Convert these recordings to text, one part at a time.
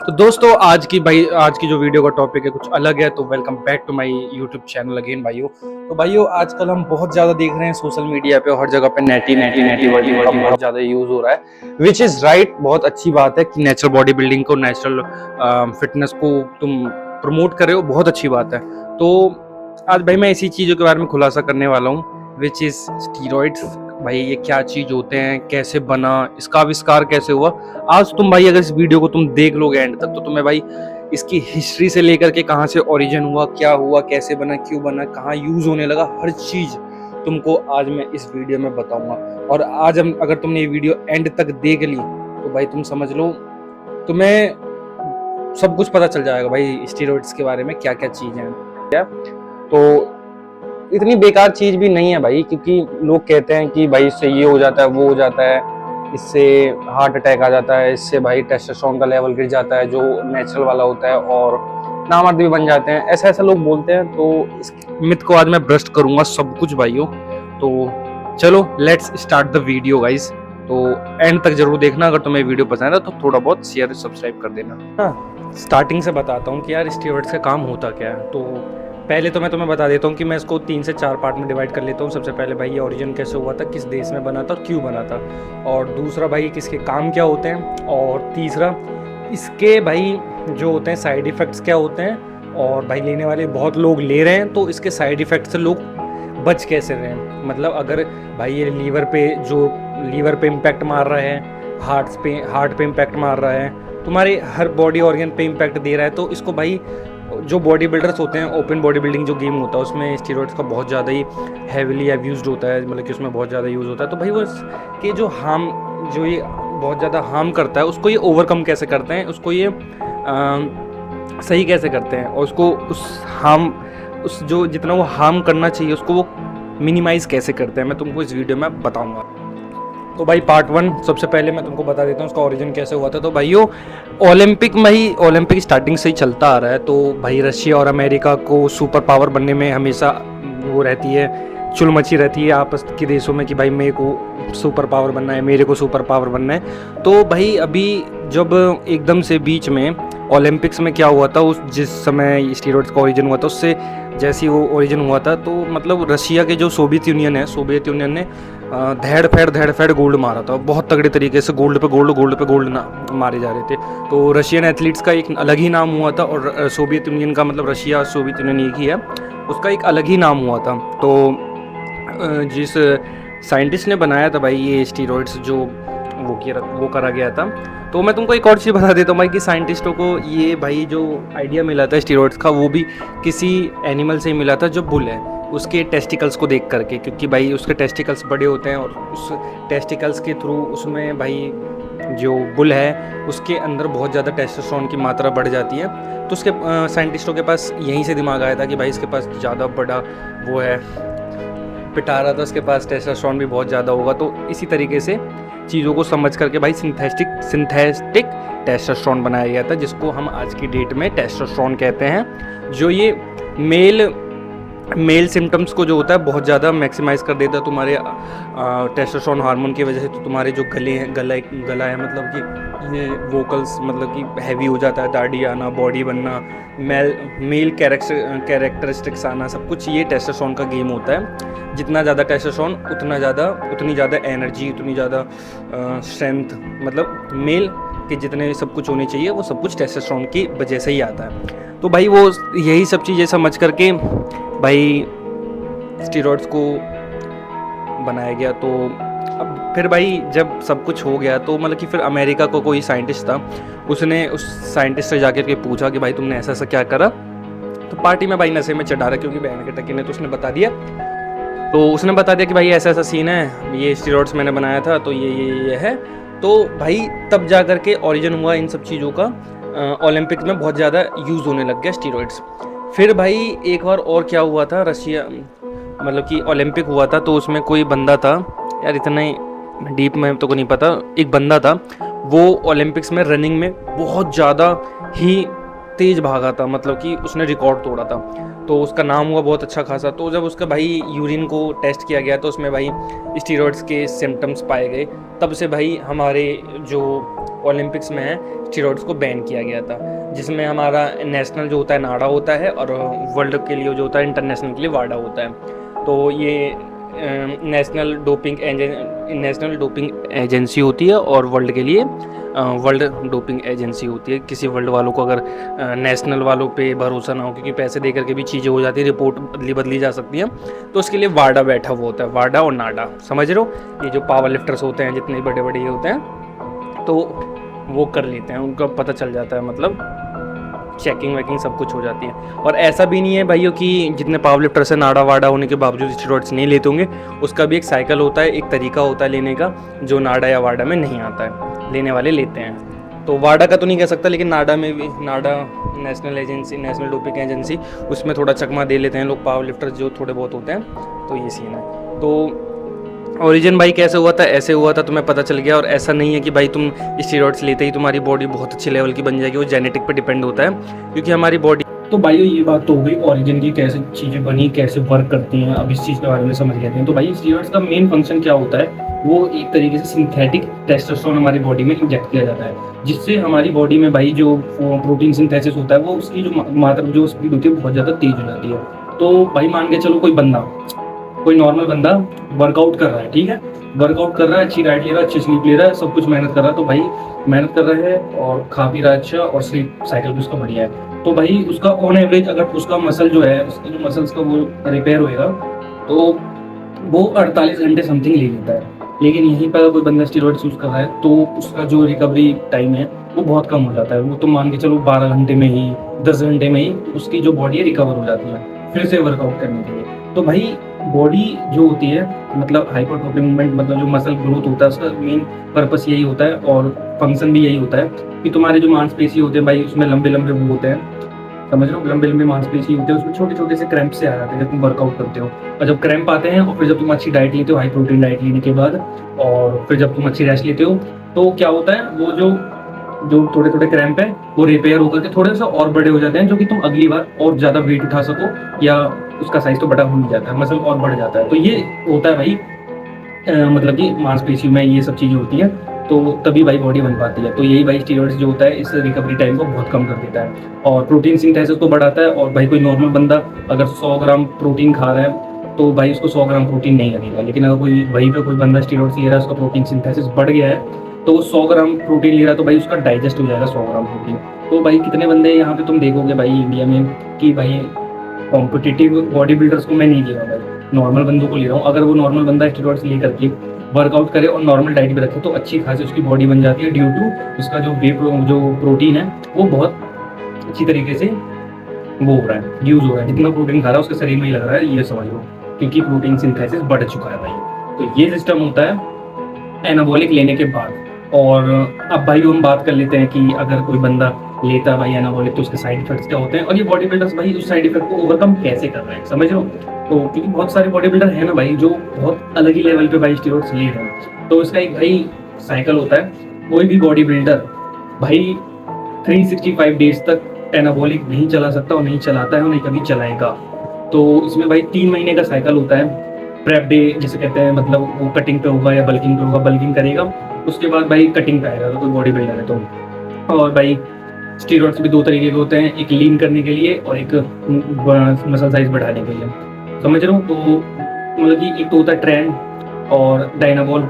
तो दोस्तों आज की जो वीडियो का टॉपिक है कुछ अलग है। तो welcome back to my YouTube channel again भाइयों। तो भाइयों आजकल हम बहुत ज़्यादा देख रहे हैं सोशल मीडिया पे हर जगह पे नेटी वर्डी का बहुत ज़्यादा यूज़ हो रहा है, विच इज़ राइट। बहुत अच्छी बात है कि नेचुरल बॉडी बिल्डिंग को, नेचुरल फिटनेस को तुम प्रमोट कर रहे हो, बहुत अच्छी बात है। तो आज भाई मैं इसी चीज़ों के बारे में खुलासा करने वाला हूँ, विच इज़ स्टीरॉइड्स। भाई ये क्या चीज़ होते हैं, कैसे बना, इसका आविष्कार कैसे हुआ। आज तुम भाई अगर इस वीडियो को तुम देख लोगे एंड तक तो तुम्हें भाई इसकी हिस्ट्री से लेकर के कहाँ से ओरिजिन हुआ, क्या हुआ, कैसे बना, क्यों बना, कहाँ यूज होने लगा, हर चीज तुमको आज मैं इस वीडियो में बताऊंगा। और आज हम अगर तुमने ये वीडियो एंड तक देख ली तो भाई तुम समझ लो तुम्हें सब कुछ पता चल जाएगा भाई स्टेरॉइड्स के बारे में, क्या क्या चीजें हैं। क्या तो इतनी बेकार चीज भी नहीं है भाई, क्योंकि लोग कहते हैं कि भाई इससे ये हो जाता है, वो हो जाता है, इससे हार्ट अटैक आ जाता है, इससे भाई टेस्टोस्टेरोन का लेवल गिर जाता है जो नेचुरल वाला होता है, और नामर्द भी बन जाते हैं, ऐसा ऐसा लोग बोलते हैं। तो इस मिथ को आज मैं ब्रस्ट करूंगा सब कुछ भाइयों। तो चलो let's start the video guys. तो एंड तक जरूर देखना, अगर तुम्हें वीडियो पसंद है तो थोड़ा बहुत शेयर सब्सक्राइब कर देना। हाँ, स्टार्टिंग से बताता हूँ कि यार स्टेरॉइड्स का काम होता क्या है। तो पहले तो मैं तुम्हें बता देता हूँ कि मैं इसको 3 से 4 पार्ट में डिवाइड कर लेता हूँ। सबसे पहले भाई ये ओरिजिन कैसे हुआ था, किस देश में बना था और क्यों बना था, और दूसरा भाई किसके काम क्या होते हैं, और तीसरा इसके भाई जो होते हैं साइड इफ़ेक्ट्स क्या होते हैं, और भाई लेने वाले बहुत लोग ले रहे हैं तो इसके साइड इफ़ेक्ट से लोग बच कैसे रहे हैं। मतलब अगर भाई ये लीवर पे इम्पैक्ट मार रहा है, हार्ट पे इम्पैक्ट मार रहा है, तुम्हारे हर बॉडी ऑर्गन पे इम्पैक्ट दे रहा है, तो इसको भाई जो बॉडी बिल्डर्स होते हैं, ओपन बॉडी बिल्डिंग जो गेम होता है उसमें स्टीरॉइड्स का बहुत ज़्यादा ही हैविली यूज्ड होता है, मतलब कि उसमें बहुत ज़्यादा यूज़ होता है। तो भाई वो इसके जो ये बहुत ज़्यादा हार्म करता है उसको ये ओवरकम कैसे करते हैं, उसको ये सही कैसे करते हैं, और उसको उस जो जितना वो हार्म करना चाहिए उसको वो मिनिमाइज़ कैसे करते हैं, मैं तुमको इस वीडियो में बताऊँगा। तो भाई पार्ट 1 सबसे पहले मैं तुमको बता देता हूँ उसका ओरिजिन कैसे हुआ था। तो भाइयों ओलंपिक स्टार्टिंग से ही चलता आ रहा है। तो भाई रशिया और अमेरिका को सुपर पावर बनने में हमेशा वो रहती है, चुल मची रहती है आपस के देशों में कि भाई मेरे को सुपर पावर बनना है, मेरे को सुपर पावर बनना है। तो भाई अभी जब एकदम से बीच में ओलंपिक्स में क्या हुआ था, उस जिस समय स्टीरॉइड्स का ओरिजिन हुआ था उससे जैसे वो ओरिजिन हुआ था, तो मतलब रशिया के जो सोवियत यूनियन ने धैड़ फैड़ गोल्ड मारा था, बहुत तगड़े तरीके से गोल्ड पे गोल्ड ना मारे जा रहे थे। तो रशियन एथलीट्स का एक अलग ही नाम हुआ था, और सोवियत यूनियन का मतलब रशिया सोवियत यूनियन एक ही है, उसका एक अलग ही नाम हुआ था। तो जिस साइंटिस्ट ने बनाया था भाई ये स्टीरॉइड्स जो वो करा गया था। तो मैं तुमको एक और चीज़ बता देता हूँ भाई कि साइंटिस्टों को ये भाई जो आइडिया मिला था स्टीरॉइड्स का वो भी किसी एनिमल से ही मिला था जो बुल है, उसके टेस्टिकल्स को देख करके, क्योंकि भाई उसके टेस्टिकल्स बड़े होते हैं और उस टेस्टिकल्स के थ्रू उसमें भाई जो बुल है उसके अंदर बहुत ज़्यादा टेस्टोस्टेरोन की मात्रा बढ़ जाती है। तो उसके साइंटिस्टों के पास यहीं से दिमाग आया था कि भाई इसके पास ज़्यादा बड़ा वो है पिटारा था, उसके पास टेस्टोस्टेरोन भी बहुत ज़्यादा होगा। तो इसी तरीके से चीज़ों को समझ करके भाई सिंथेटिक टेस्टोस्टेरोन बनाया गया था, जिसको हम आज की डेट में टेस्टोस्टेरोन कहते हैं, जो ये मेल सिम्टम्स को जो होता है बहुत ज़्यादा मैक्सिमाइज़ कर देता है तुम्हारे टेस्टोस्टेरोन हार्मोन की वजह से। तो तुम्हारे जो गला है मतलब कि ये वोकल्स मतलब कि हैवी हो जाता है, दाढ़ी आना, बॉडी बनना, मेल कैरेक्टरिस्टिक्स आना, सब कुछ ये टेस्टोस्टेरोन का गेम होता है। जितना ज़्यादा टेस्टोस्टेरोन उतनी ज़्यादा एनर्जी, उतनी ज़्यादा स्ट्रेंथ, मतलब मेल के जितने सब कुछ होने चाहिए वो सब कुछ टेस्टोस्टेरोन की वजह से ही आता है। तो भाई वो यही सब चीज़ें समझ करके भाई स्टीरॉइड्स को बनाया गया। तो अब फिर भाई जब सब कुछ हो गया तो मतलब कि फिर अमेरिका को कोई साइंटिस्ट था, उसने उस साइंटिस्ट से जाकर के पूछा कि भाई तुमने ऐसा ऐसा क्या करा। तो पार्टी में भाई नशे में चढ़ा रहा, क्योंकि बहन के टकी ने तो उसने बता दिया। तो उसने बता दिया कि भाई ऐसा ऐसा सीन है, ये स्टीरॉइड्स मैंने बनाया था, तो ये है। तो भाई तब जा कर के ओरिजिन हुआ इन सब चीज़ों का, ओलंपिक में बहुत ज़्यादा यूज़ होने लग गया स्टीरॉइड्स। फिर भाई एक बार और क्या हुआ था, रशिया मतलब कि ओलंपिक हुआ था, तो उसमें कोई बंदा था, यार इतने डीप में तो को नहीं पता, एक बंदा था वो ओलंपिक्स में रनिंग में बहुत ज़्यादा ही तेज भागा था, मतलब कि उसने रिकॉर्ड तोड़ा था, तो उसका नाम हुआ बहुत अच्छा खासा। तो जब उसका भाई यूरिन को टेस्ट किया गया तो उसमें भाई स्टीरॉयड्स के सिम्टम्स पाए गए, तब से भाई हमारे जो ओलंपिक्स में है स्टीरॉयड्स को बैन किया गया था, जिसमें हमारा नेशनल जो होता है नाडा होता है, और वर्ल्ड के लिए जो होता है इंटरनेशनल के लिए वाडा होता है। तो ये नेशनल डोपिंग एजेंसी होती है, और वर्ल्ड के लिए वर्ल्ड डोपिंग एजेंसी होती है। किसी वर्ल्ड वालों को अगर नेशनल वालों पे भरोसा ना हो, क्योंकि पैसे दे करके भी चीज़ें हो जाती है, रिपोर्ट बदली जा सकती है, तो उसके लिए वाडा बैठा हुआ होता है, वाडा और नाडा, समझ रहे हो। ये जो पावर लिफ्टर्स होते हैं, जितने बड़े बड़े ये होते हैं, तो वो कर लेते हैं, उनका पता चल जाता है, मतलब चेकिंग वेकिंग सब कुछ हो जाती है। और ऐसा भी नहीं है भाइयों कि जितने पावर लिफ्टर से नाडा वाडा होने के बावजूद स्टेरॉइड्स नहीं लेते होंगे, उसका भी एक साइकिल होता है, एक तरीका होता है लेने का, जो नाडा या वाडा में नहीं आता है, लेने वाले लेते हैं। तो वाडा का तो नहीं कह सकता, लेकिन नाडा में भी, नाडा नेशनल डोपिंग एजेंसी, उसमें थोड़ा चकमा दे लेते हैं लोग, पावर लिफ्टर्स जो थोड़े बहुत होते हैं। तो ये सीन है। तो ओरिजिन भाई कैसे हुआ था, ऐसे हुआ था, तुम्हें पता चल गया। और ऐसा नहीं है कि भाई तुम स्टेरॉइड्स लेते ही तुम्हारी बॉडी बहुत अच्छे लेवल की बन जाएगी, वो जेनेटिक पे डिपेंड होता है, क्योंकि हमारी बॉडी। तो भाई ये बात तो हो गई ओरिजिन की, कैसे चीज़ें बनी, कैसे वर्क करती हैं, अब इस चीज़ के बारे में समझ लेते हैं। तो भाई स्टेरॉइड्स का मेन फंक्शन क्या होता है, वो एक तरीके से सिंथेटिक टेस्टोस्टेरोन हमारी बॉडी में इंजेक्ट किया जाता है, जिससे हमारी बॉडी में भाई जो प्रोटीन सिंथेसिस होता है, वो उसकी जो मात्रा, जो स्पीड होती है, बहुत ज़्यादा तेज हो जाती है। तो भाई मान के चलो कोई नॉर्मल बंदा वर्कआउट कर रहा है, ठीक है, वर्कआउट कर रहा है, अच्छी डाइट ले रहा है, अच्छी स्लीप ले रहा है, सब कुछ मेहनत कर रहा है, तो भाई मेहनत कर रहा है और खा पी रहा है अच्छा, और स्लीप साइकिल भी उसका बढ़िया है, तो भाई उसका ऑन एवरेज अगर उसका मसल जो है, उसके जो मसल्स का वो रिपेयर होएगा, तो वो 48 घंटे समथिंग ले लेता है। लेकिन यहीं पर कोई बंदा स्टेरॉइड्स यूज कर रहा है, तो उसका जो रिकवरी टाइम है वो बहुत कम हो जाता है। वो तो मान के चलो 12 घंटे में ही, 10 घंटे में ही उसकी जो बॉडी है रिकवर हो जाती है फिर से वर्कआउट करने के लिए। तो भाई बॉडी जो होती है, मतलब हाइपरट्रोफी मूवमेंट, मतलब जो मसल ग्रोथ होता है, उसका मेन पर्पस यही होता है, और फंक्शन भी यही होता है कि तुम्हारे जो मांसपेशी होते हैं भाई, उसमें लंबे लंबे वो होते हैं, समझ लो, लंबे लंबे मांसपेशी होते हैं, उसमें छोटे छोटे से क्रैम्प से आ जाते हैं जब तुम वर्कआउट करते हो। और जब क्रैम्प आते हैं, और फिर जब तुम अच्छी डाइट लेते हो, हाई प्रोटीन डाइट लेने के बाद, और फिर जब तुम अच्छी रेस्ट लेते हो, तो क्या होता है, वो जो थोड़े थोड़े क्रैम्प है वो रिपेयर होकर के थोड़े से और बड़े हो जाते हैं, जो कि तुम अगली बार और ज्यादा वेट उठा सको, या उसका साइज तो बड़ा हो ही जाता है, मसल और बढ़ जाता है। तो ये होता है भाई, मतलब कि मांसपेशी में ये सब चीजें होती हैं, तो तभी भाई बॉडी बन पाती है। तो यही भाई स्टीरॉइड्स जो होता है, इस रिकवरी टाइम को बहुत कम कर देता है, और प्रोटीन सिंथेसिस को बढ़ाता है। और भाई कोई नॉर्मल बंदा अगर 100 ग्राम प्रोटीन खा रहा है, तो भाई उसको 100 ग्राम प्रोटीन नहीं लगेगा, लेकिन अगर वहीं पे कोई बंदा स्टीरॉइड्स ले रहा है, उसका प्रोटीन सिंथेसिस बढ़ गया है, तो वो 100 ग्राम प्रोटीन ले रहा है, तो भाई उसका डाइजेस्ट हो जाएगा 100 ग्राम प्रोटीन। तो भाई कितने बंदे यहाँ पे तुम देखोगे भाई इंडिया में कि भाई कॉम्पिटिटिव बॉडी बिल्डर्स को मैं नहीं ले रहा भाई, नॉर्मल बंदों को ले रहा हूँ। अगर वो नॉर्मल बंदा स्टेरॉइड्स ले करके वर्कआउट करे और नॉर्मल डाइट भी रखे, तो अच्छी खासी उसकी बॉडी बन जाती है, ड्यू टू उसका जो प्रोटीन है वो बहुत अच्छी तरीके से वो हो रहा है, यूज हो रहा है। जितना प्रोटीन खा रहा है उसके शरीर में ही लग रहा है, ये समझ लो, क्योंकि प्रोटीन सिंथेसिस बढ़ चुका है भाई। तो ये सिस्टम होता है एनाबॉलिक लेने के बाद। और अब भाई हम बात कर लेते हैं कि अगर कोई बंदा लेता है भाई एनाबॉलिक, तो उसके साइड इफेक्ट्स क्या होते हैं, और ये बॉडी बिल्डर्स भाई उस साइड इफेक्ट को ओवरकम कैसे कर रहे हैं, समझ लो। तो क्योंकि बहुत सारे बॉडी बिल्डर है ना भाई, जो बहुत अलग ही लेवल पे भाई स्टेरॉइड्स ले रहे हैं, तो इसका एक भाई साइकिल होता है। कोई भी बॉडी बिल्डर भाई 365 डेज तक एनाबॉलिक नहीं चला सकता, और नहीं चलाता है, और नहीं कभी चलाएगा। तो इसमें भाई 3 महीने का साइकिल होता है। प्रेप डे जिसे कहते हैं, मतलब वो कटिंग पे होगा या बल्किंग पे होगा, बल्किंग करेगा, उसके बाद भाई कटिंग पे आएगा तो कोई बॉडी बिल्डर है तो। और भाई स्टीरॉइड्स भी 2 तरीके के होते हैं, एक लीन करने के लिए और एक मसल साइज बढ़ाने के लिए, समझ रहे हो। तो मतलब कि एक तो होता है ट्रेंड और डायनाबॉल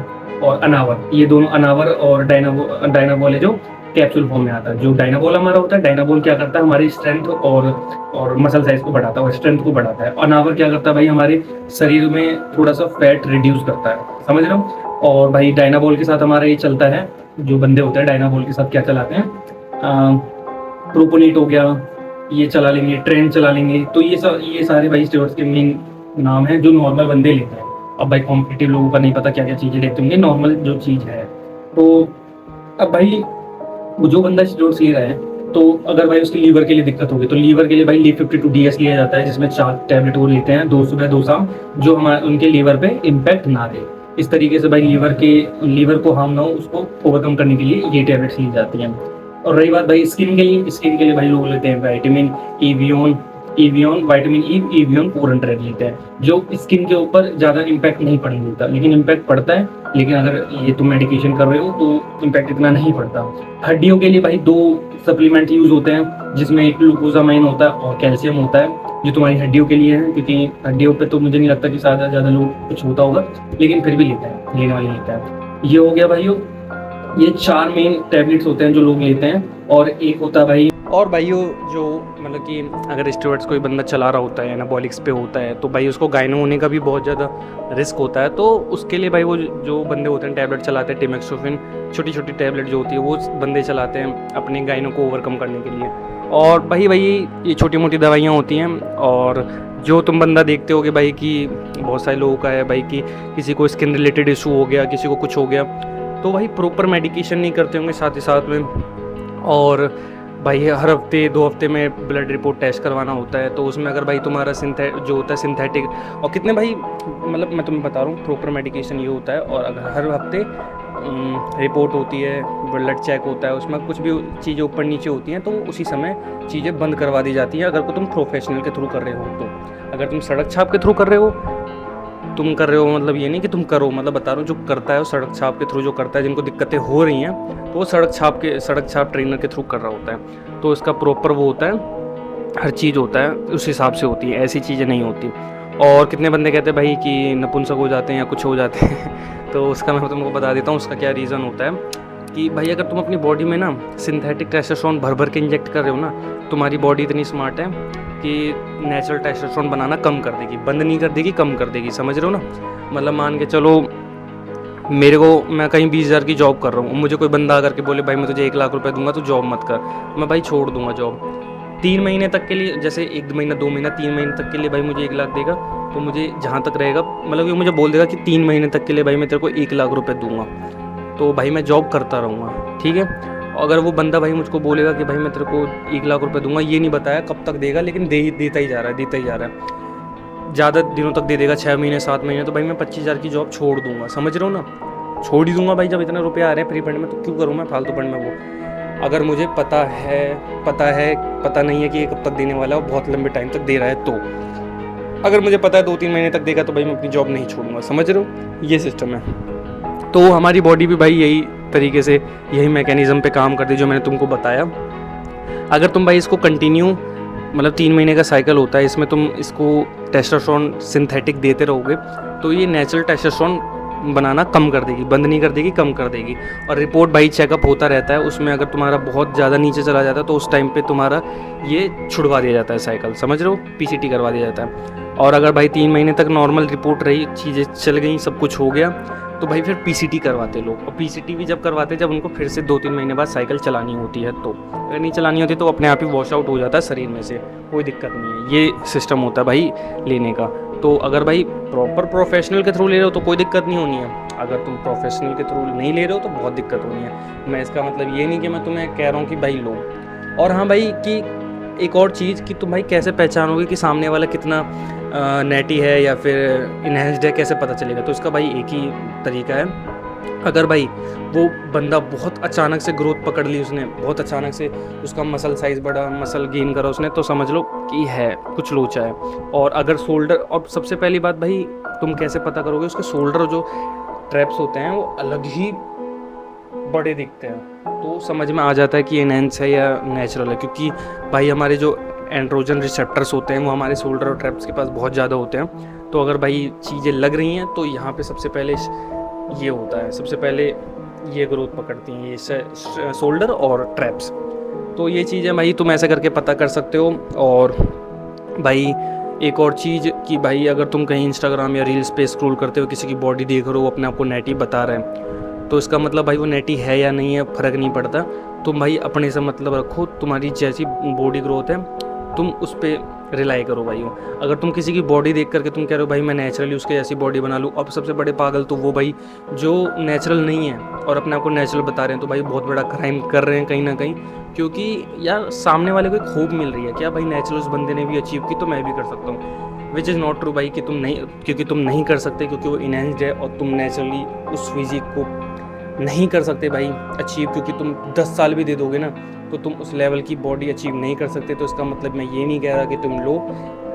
और अनावर, ये दोनों, अनावर और डायनाबॉल है जो कैप्सूल फॉर्म में आता है। जो डायनाबॉल हमारा होता है, डायनाबॉल क्या करता है, हमारी स्ट्रेंथ और मसल साइज को बढ़ाता है, और स्ट्रेंथ को बढ़ाता है। अनावर क्या करता है भाई, हमारे शरीर में थोड़ा सा फैट रिड्यूस करता है, समझ रहे हो। और भाई डायनाबॉल के साथ हमारा ये चलता है, जो बंदे होते हैं डायनाबॉल के साथ क्या चलाते हैं, प्रोपोनेट हो गया, ये चला लेंगे, ट्रेंड चला लेंगे। तो ये सारे भाई स्टेरॉइड्स के मेन नाम है जो नॉर्मल बंदे लेते हैं। अब भाई कॉम्पिटिटिव लोगों का नहीं पता क्या क्या चीज़ें लेते होंगे, नॉर्मल जो चीज़ है। तो अब भाई जो बंदा स्टेरॉइड्स ले रहा है, तो अगर भाई उसकी लीवर के लिए दिक्कत होगी, तो लीवर के लिए भाई LEAF52DS लिया जाता है, जिसमें 4 टैबलेट वो लेते हैं, 2 सुबह 2 शाम, जो हमारे उनके लीवर पे इम्पैक्ट ना दे। इस तरीके से भाई लीवर को हार्म ना हो, उसको ओवरकम करने के लिए ये टैबलेट्स ली जाती हैं। और रही बात भाई स्किन के लिए भाई लोग लेते हैं विटामिन ईवियन ईवियन विटामिन ई ईवियन 400 लेते हैं, जो स्किन के ऊपर ज़्यादा इम्पैक्ट नहीं पड़ने देता, लेकिन इम्पैक्ट पड़ता है। लेकिन अगर ये तुम मेडिकेशन कर रहे हो तो इम्पैक्ट इतना नहीं पड़ता। हड्डियों के लिए भाई 2 सप्लीमेंट यूज़ होते हैं, जिसमें एक ग्लूकोजामाइन होता है और कैल्शियम होता है, जो तुम्हारी हड्डियों के लिए है, क्योंकि हड्डियों पे तो मुझे नहीं लगता कि ज़्यादा लोग कुछ होता होगा, लेकिन फिर भी लेने वाले लेते हैं। ये हो गया भाइयों, ये 4 मेन टैबलेट्स होते हैं जो लोग लेते हैं। और एक होता है भाई, और भाइयों जो मतलब कि अगर स्टेरॉइड्स कोई बंदा चला रहा होता है, एनाबॉलिक्स पे होता है, तो भाई उसको गायनो होने का भी बहुत ज़्यादा रिस्क होता है। तो उसके लिए भाई वो जो बंदे होते हैं टैबलेट चलाते हैं, टिमेक्सोफिन छोटी छोटी टैबलेट जो होती है वो बंदे चलाते हैं अपने गायनो को ओवरकम करने के लिए। और भाई ये छोटी मोटी दवाइयाँ होती हैं। और जो तुम बंदा देखते हो कि भाई कि बहुत सारे लोगों का है भाई कि किसी को स्किन रिलेटेड इशू हो गया, किसी को कुछ हो गया, तो भाई प्रॉपर मेडिकेशन नहीं करते होंगे साथ ही साथ में। और भाई हर हफ्ते 2 हफ्ते में ब्लड रिपोर्ट टेस्ट करवाना होता है, तो उसमें अगर भाई तुम्हारा जो होता है सिंथेटिक, और कितने भाई मतलब मैं तुम्हें बता रहा हूँ प्रॉपर मेडिकेशन ये होता है। और अगर हर हफ्ते रिपोर्ट होती है, ब्लड चेक होता है, उसमें कुछ भी चीज़ें ऊपर नीचे होती हैं तो उसी समय चीज़ें बंद करवा दी जाती हैं, अगर तुम प्रोफेशनल के थ्रू कर रहे हो तो। अगर तुम सड़क छाप के थ्रू कर रहे हो मतलब ये नहीं कि तुम करो, मतलब बता रहा हूँ जो करता है वो सड़क छाप के थ्रू जो करता है, जिनको दिक्कतें हो रही हैं तो वो सड़क छाप ट्रेनर के थ्रू कर रहा होता है। तो इसका प्रॉपर वो होता है, हर चीज़ होता है उस हिसाब से होती है, ऐसी चीज़ें नहीं होती। और कितने बंदे कहते हैं भाई कि नपुंसक हो जाते हैं या कुछ हो जाते हैं तो उसका मैं तुमको बता देता हूँ उसका क्या रीज़न होता है कि भाई अगर तुम अपनी बॉडी में ना सिंथेटिक टेस्टोस्टेरोन भर के इंजेक्ट कर रहे हो ना, तुम्हारी बॉडी इतनी स्मार्ट है कि नेचुरल टेस्टोस्टेरोन बनाना कम कर देगी, बंद नहीं कर देगी, कम कर देगी। समझ रहे हो ना? मतलब मान के चलो मैं कहीं 20,000 की जॉब कर रहा हूँ, मुझे कोई बंदा आकर के बोले भाई मैं तुझे 1 लाख रुपए दूंगा तो जॉब मत कर, मैं भाई छोड़ दूंगा जॉब 3 महीने तक के लिए, जैसे 1 महीना 2 महीना 3 महीने तक के लिए भाई मुझे 1 लाख देगा, तो मुझे जहाँ तक रहेगा मतलब ये मुझे बोल देगा कि 3 महीने तक के लिए भाई मैं तेरे को 1 लाख रुपए दूंगा, तो भाई मैं जॉब करता रहूँगा, ठीक है। अगर वो बंदा भाई मुझको बोलेगा कि भाई मैं तेरे को 1 लाख रुपए दूंगा, ये नहीं बताया कब तक देगा, लेकिन देता ही जा रहा है, ज़्यादा दिनों तक दे देगा, 6 महीने 7 महीने, तो भाई मैं 25,000 की जॉब छोड़ दूंगा। समझ रहे हो ना? छोड़ ही दूंगा भाई, जब इतने रुपये आ रहे हैं फ्री फंड में तो क्यों करूँ मैं फालतू फंड में वो। अगर मुझे पता नहीं है कि ये कब तक देने वाला है और बहुत लंबे टाइम तक दे रहा है, तो अगर मुझे पता है 2-3 महीने तक देगा तो भाई मैं अपनी जॉब नहीं छोड़ूंगा। समझ रहे हो? ये सिस्टम है। तो हमारी बॉडी भी भाई यही तरीके से यही मैकेनिज्म पे काम करती है जो मैंने तुमको बताया। अगर तुम भाई इसको कंटिन्यू मतलब 3 महीने का साइकिल होता है, इसमें तुम इसको टेस्टोस्टेरोन सिंथेटिक देते रहोगे तो ये नेचुरल टेस्टोस्टेरोन बनाना कम कर देगी, बंद नहीं कर देगी, कम कर देगी। और रिपोर्ट भाई चेकअप होता रहता है, उसमें अगर तुम्हारा बहुत ज़्यादा नीचे चला जाता है तो उस टाइम पे तुम्हारा ये छुड़वा दिया जाता है साइकिल। समझ रहे हो? पीसीटी करवा दिया जाता है। और अगर भाई 3 महीने तक नॉर्मल रिपोर्ट रही, चीज़ें चल गई, सब कुछ हो गया, तो भाई फिर पीसीटी करवाते लोग। और पीसीटी भी जब करवाते जब उनको फिर से 2-3 महीने बाद साइकिल चलानी होती है, तो अगर नहीं चलानी होती तो अपने आप ही वॉश आउट हो जाता है शरीर में से, कोई दिक्कत नहीं है। ये सिस्टम होता है भाई लेने का। तो अगर भाई प्रॉपर प्रोफेशनल के थ्रू ले रहे हो तो कोई दिक्कत नहीं होनी है, अगर तुम प्रोफेशनल के थ्रू नहीं ले रहे हो तो बहुत दिक्कत होनी है। मैं इसका मतलब ये नहीं कि मैं तुम्हें कह रहा हूँ कि भाई लो। और हाँ भाई कि एक और चीज़ कि तुम भाई कैसे पहचानोगे कि सामने वाला कितना नेटी है या फिर इन्हेंस्ड है, कैसे पता चलेगा? तो इसका भाई एक ही तरीका है। अगर भाई वो बंदा बहुत अचानक से ग्रोथ पकड़ ली उसने, बहुत अचानक से उसका मसल साइज़ बढ़ा, मसल गेन करा उसने, तो समझ लो कि है कुछ लोचा है। और अगर शोल्डर, और सबसे पहली बात भाई तुम कैसे पता करोगे? उसके शोल्डर जो ट्रैप्स होते हैं वो अलग ही बड़े दिखते हैं, तो समझ में आ जाता है कि एनहेंस है या नेचुरल है। क्योंकि भाई हमारे जो एंड्रोजन रिसेप्टर्स होते हैं वो हमारे शोल्डर और ट्रैप्स के पास बहुत ज़्यादा होते हैं। तो अगर भाई चीज़ें लग रही हैं तो यहाँ पे सबसे पहले ये होता है, सबसे पहले ये ग्रोथ पकड़ती हैं, ये शोल्डर और ट्रैप्स। तो ये चीज़ें भाई तुम ऐसे करके पता कर सकते हो। और भाई एक और चीज़ कि भाई अगर तुम कहीं इंस्टाग्राम या रील्स पे स्क्रॉल करते हो, किसी की बॉडी देख रहे हो, अपने आप को नेटी बता रहे हैं, तो इसका मतलब भाई वो नेटी है या नहीं है फ़र्क नहीं पड़ता। तुम भाई अपने से मतलब रखो, तुम्हारी जैसी बॉडी ग्रोथ है तुम उस पर रिलाई करो भाई। अगर तुम किसी की बॉडी देख करके तुम कह रहे हो भाई मैं नेचुरली उसके जैसी बॉडी बना लूँ, अब सबसे बड़े पागल तो वो भाई जो नेचुरल नहीं है और अपने आप को नेचुरल बता रहे हैं, तो भाई बहुत बड़ा क्राइम कर रहे हैं कहीं ना कहीं। क्योंकि यार सामने वाले को एक होप मिल रही है क्या भाई नेचुरल उस बंदे ने भी अचीव की तो मैं भी कर सकता हूँ, विच इज़ नॉट ट्रू भाई। कि तुम नहीं कर सकते क्योंकि वो इनहेंस्ड है और तुम नेचुरली उस फिजिक को नहीं कर सकते भाई अचीव, क्योंकि तुम 10 साल भी दे दोगे ना तो तुम उस लेवल की बॉडी अचीव नहीं कर सकते। तो इसका मतलब मैं ये नहीं कह रहा कि तुम लो,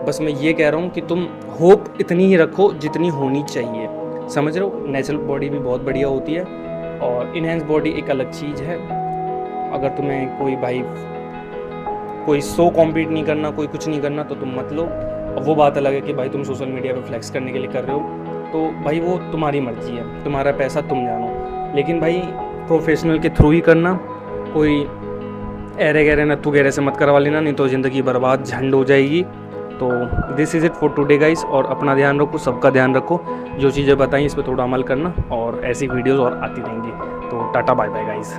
बस मैं ये कह रहा हूँ कि तुम होप इतनी ही रखो जितनी होनी चाहिए, समझ रहे हो। नेचुरल बॉडी भी बहुत बढ़िया होती है और इनहेंस बॉडी एक अलग चीज़ है। अगर तुम्हें कोई शो कॉम्पीट नहीं करना, कोई कुछ नहीं करना तो तुम मत लो। और वो बात अलग है कि भाई तुम सोशल मीडिया पे फ्लेक्स करने के लिए कर रहे हो, तो भाई वो तुम्हारी मर्जी है, तुम्हारा पैसा तुम जानो। लेकिन भाई प्रोफेशनल के थ्रू ही करना, कोई ऐरे गहरे नत्थु गहरे से मत करवा लेना, नहीं तो ज़िंदगी बर्बाद झंड हो जाएगी। तो this is it for today guys. और अपना ध्यान रखो, सबका ध्यान रखो, जो चीज़ें बताई इस पर थोड़ा अमल करना, और ऐसी वीडियोज़ और आती रहेंगी। तो टाटा बाय बाय गाइस।